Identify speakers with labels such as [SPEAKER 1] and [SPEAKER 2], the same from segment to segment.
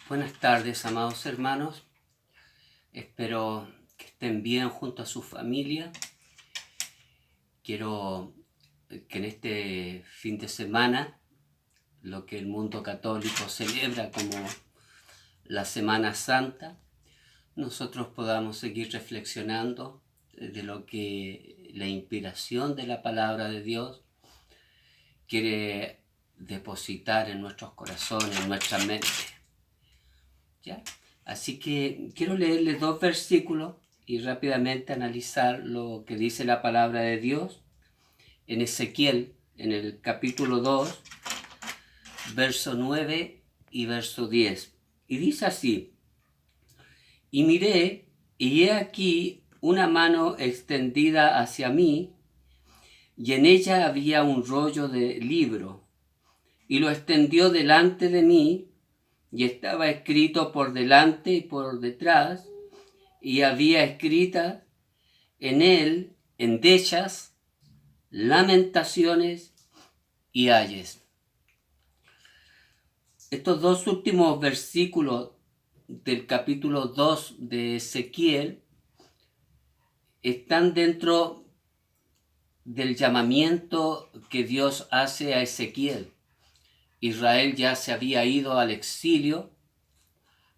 [SPEAKER 1] Buenas tardes, amados hermanos. Espero que estén bien junto a su familia. Quiero que en este fin de semana, lo que el mundo católico celebra como la Semana Santa, nosotros podamos seguir reflexionando de lo que la inspiración de la palabra de Dios quiere depositar en nuestros corazones, en nuestra mente. ¿Ya? Así que quiero leerles 2 versículos y rápidamente analizar lo que dice la palabra de Dios en Ezequiel, en el capítulo 2, verso 9 y verso 10. Y dice así: y miré, y he aquí una mano extendida hacia mí, y en ella había un rollo de libro, y lo extendió delante de mí, y estaba escrito por delante y por detrás, y había escritas en él endechas, lamentaciones y ayes. Estos 2 últimos versículos del capítulo 2 de Ezequiel están dentro del llamamiento que Dios hace a Ezequiel. Israel ya se había ido al exilio,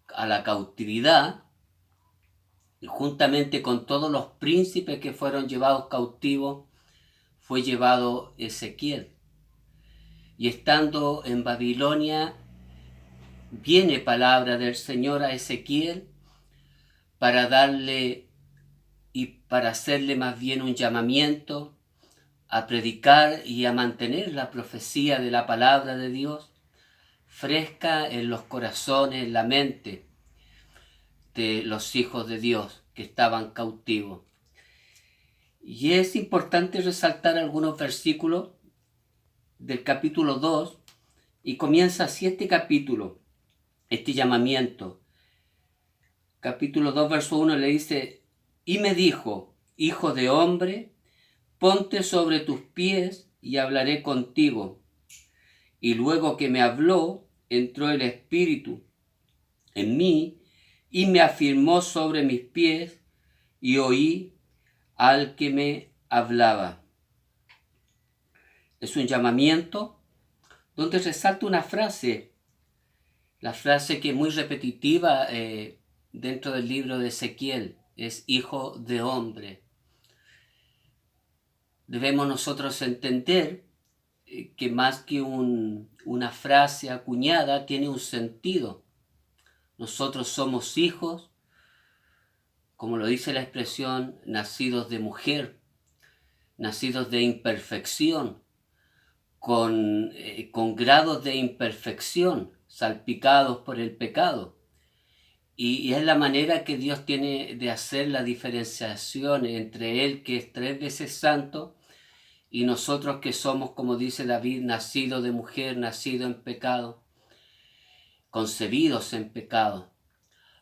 [SPEAKER 1] a la cautividad, y juntamente con todos los príncipes que fueron llevados cautivos, fue llevado Ezequiel. Y estando en Babilonia, viene palabra del Señor a Ezequiel para darle y para hacerle más bien un llamamiento a predicar y a mantener la profecía de la palabra de Dios fresca en los corazones, en la mente de los hijos de Dios que estaban cautivos. Y es importante resaltar algunos versículos del capítulo 2, y comienza así este capítulo, este llamamiento. Capítulo 2, verso 1 le dice: y me dijo, hijo de hombre, ponte sobre tus pies y hablaré contigo. Y luego que me habló, entró el Espíritu en mí y me afirmó sobre mis pies, y oí al que me hablaba. Es un llamamiento donde resalta una frase, la frase que es muy repetitiva dentro del libro de Ezequiel, es hijo de hombre. Debemos nosotros entender que más que una frase acuñada, tiene un sentido. Nosotros somos hijos, como lo dice la expresión, nacidos de mujer, nacidos de imperfección, con grados de imperfección, salpicados por el pecado. Y es la manera que Dios tiene de hacer la diferenciación entre Él, que es 3 veces santo, y nosotros que somos, como dice David, nacidos de mujer, nacidos en pecado, concebidos en pecado.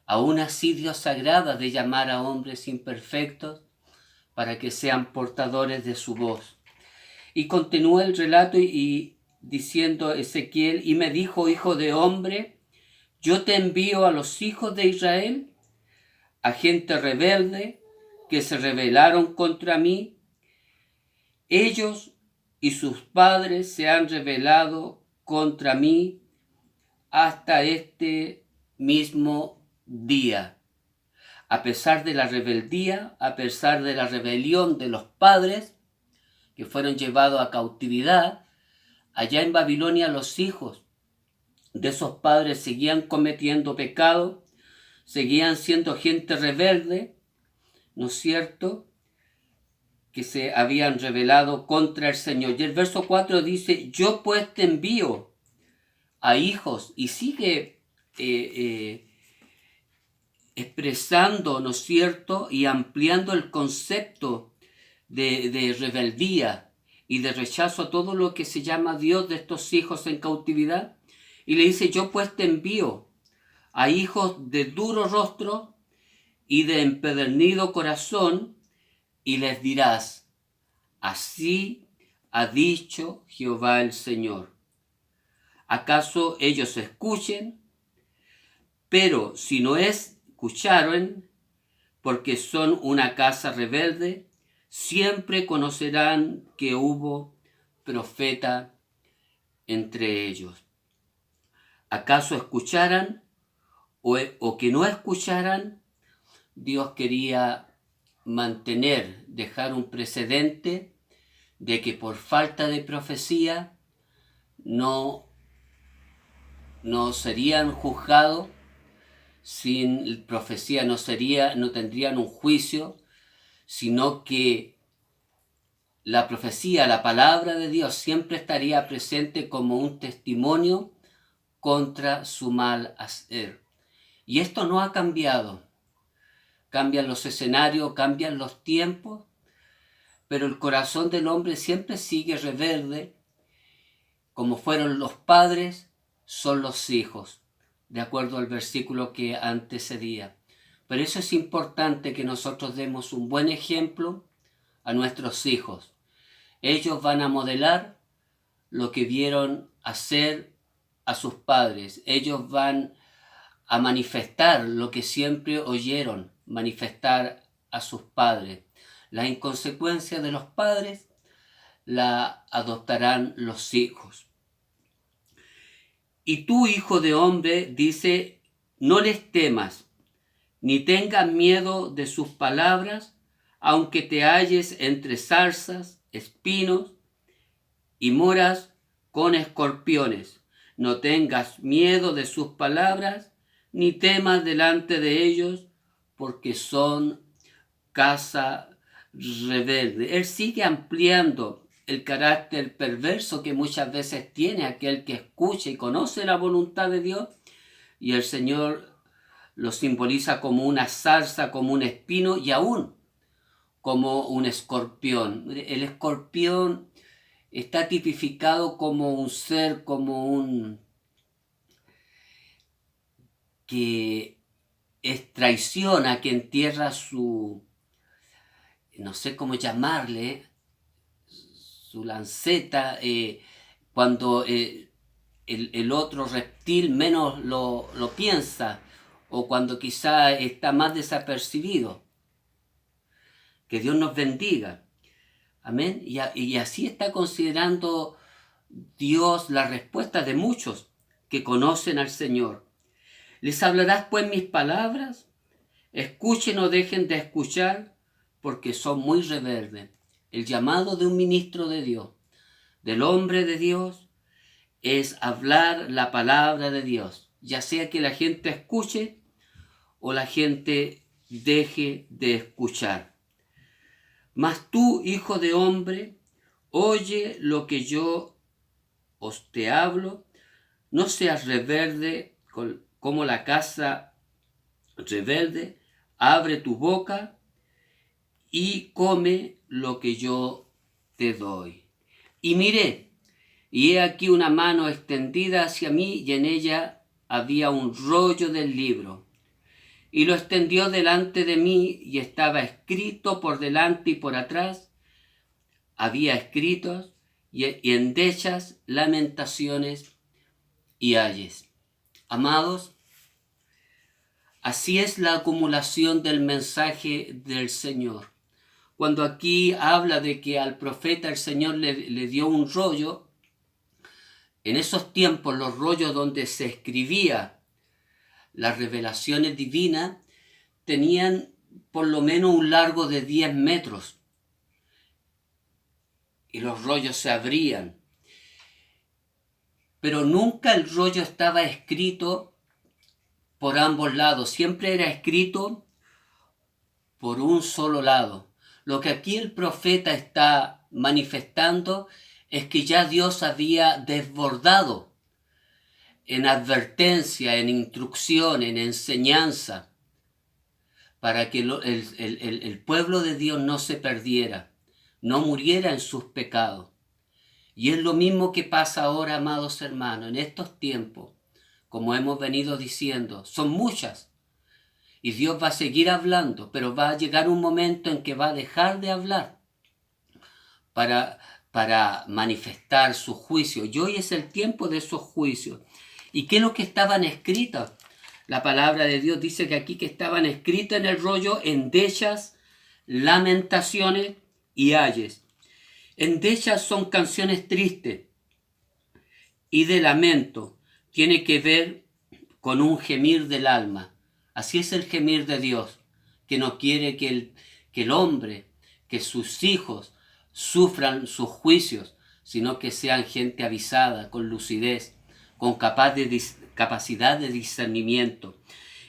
[SPEAKER 1] Aún así Dios agrada de llamar a hombres imperfectos para que sean portadores de su voz. Y continúa el relato y diciendo Ezequiel: y me dijo, hijo de hombre, yo te envío a los hijos de Israel, a gente rebelde que se rebelaron contra mí. Ellos y sus padres se han rebelado contra mí hasta este mismo día. A pesar de la rebeldía, a pesar de la rebelión de los padres que fueron llevados a cautividad, allá en Babilonia los hijos de esos padres seguían cometiendo pecado, seguían siendo gente rebelde, ¿no es cierto?, que se habían rebelado contra el Señor. Y el verso 4 dice: yo pues te envío a hijos, y sigue expresando, ¿no es cierto?, y ampliando el concepto de rebeldía y de rechazo a todo lo que se llama Dios de estos hijos en cautividad. Y le dice: yo pues te envío a hijos de duro rostro y de empedernido corazón, y les dirás: así ha dicho Jehová el Señor. ¿Acaso ellos escuchen? Pero si no escucharon, porque son una casa rebelde, siempre conocerán que hubo profeta entre ellos. ¿Acaso escucharan o que no escucharan? Dios quería dejar un precedente de que por falta de profecía no serían juzgados, sin profecía no tendrían un juicio, sino que la profecía, la palabra de Dios siempre estaría presente como un testimonio contra su mal hacer. Y esto no ha cambiado. Cambian los escenarios, cambian los tiempos, pero el corazón del hombre siempre sigue rebelde. Como fueron los padres, son los hijos, de acuerdo al versículo que antecedía. Por eso es importante que nosotros demos un buen ejemplo a nuestros hijos. Ellos van a modelar lo que vieron hacer a sus padres. Ellos van a manifestar lo que siempre oyeron manifestar a sus padres. La inconsecuencia de los padres la adoptarán los hijos. Y tú, hijo de hombre, dice, no les temas, ni tengas miedo de sus palabras, aunque te halles entre zarzas, espinos y moras con escorpiones. No tengas miedo de sus palabras, ni temas delante de ellos, porque son casa rebelde. Él sigue ampliando el carácter perverso que muchas veces tiene aquel que escucha y conoce la voluntad de Dios, y el Señor lo simboliza como una zarza, como un espino y aún como un escorpión. El escorpión está tipificado como un ser, como un que traiciona, que entierra su, no sé cómo llamarle, su lanceta, cuando el otro reptil menos lo piensa, o cuando quizá está más desapercibido. Que Dios nos bendiga. Amén. Y así está considerando Dios la respuesta de muchos que conocen al Señor. ¿Les hablarás pues mis palabras? Escuchen o dejen de escuchar, porque son muy rebeldes. El llamado de un ministro de Dios, del hombre de Dios, es hablar la palabra de Dios, ya sea que la gente escuche o la gente deje de escuchar. Mas tú, hijo de hombre, oye lo que yo os te hablo, no seas rebelde como la casa rebelde, abre tu boca y come lo que yo te doy. Y miré, y he aquí una mano extendida hacia mí, y en ella había un rollo del libro. Y lo extendió delante de mí, y estaba escrito por delante y por atrás. Había escritos y endechas, lamentaciones y ayes. Amados, así es la acumulación del mensaje del Señor. Cuando aquí habla de que al profeta el Señor le dio un rollo, en esos tiempos los rollos donde se escribía las revelaciones divinas tenían por lo menos un largo de 10 metros. Y los rollos se abrían. Pero nunca el rollo estaba escrito por ambos lados. Siempre era escrito por un solo lado. Lo que aquí el profeta está manifestando es que ya Dios había desbordado en advertencia, en instrucción, en enseñanza, para que el pueblo de Dios no se perdiera, no muriera en sus pecados. Y es lo mismo que pasa ahora, amados hermanos, en estos tiempos, como hemos venido diciendo, son muchas. Y Dios va a seguir hablando, pero va a llegar un momento en que va a dejar de hablar para manifestar su juicio. Y hoy es el tiempo de esos juicios. ¿Y qué es lo que estaban escritos? La palabra de Dios dice que aquí que estaban escritas en el rollo endechas, lamentaciones y ayes. Endechas son canciones tristes y de lamento. Tiene que ver con un gemir del alma. Así es el gemir de Dios, que no quiere que el hombre, que sus hijos sufran sus juicios, sino que sean gente avisada, con lucidez, con capacidad de discernimiento.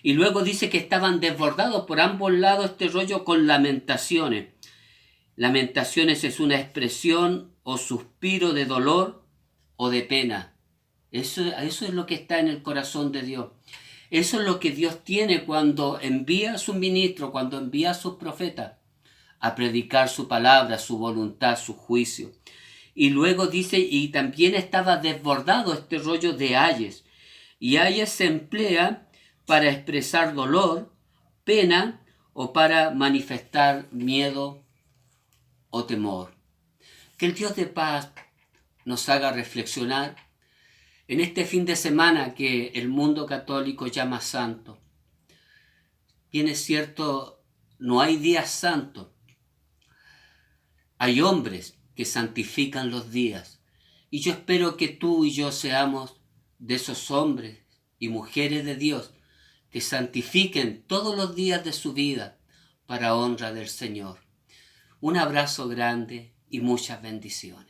[SPEAKER 1] Y luego dice que estaban desbordados por ambos lados este rollo con lamentaciones. Lamentaciones es una expresión o suspiro de dolor o de pena. Eso es lo que está en el corazón de Dios. Eso es lo que Dios tiene cuando envía a sus ministros, cuando envía a sus profetas a predicar su palabra, su voluntad, su juicio. Y luego dice, y también estaba desbordado este rollo de ayes. Y ayes se emplea para expresar dolor, pena o para manifestar miedo o temor. Que el Dios de paz nos haga reflexionar en este fin de semana que el mundo católico llama santo. Bien es cierto, no hay días santos. Hay hombres que santifican los días. Y yo espero que tú y yo seamos de esos hombres y mujeres de Dios que santifiquen todos los días de su vida para honra del Señor. Un abrazo grande y muchas bendiciones.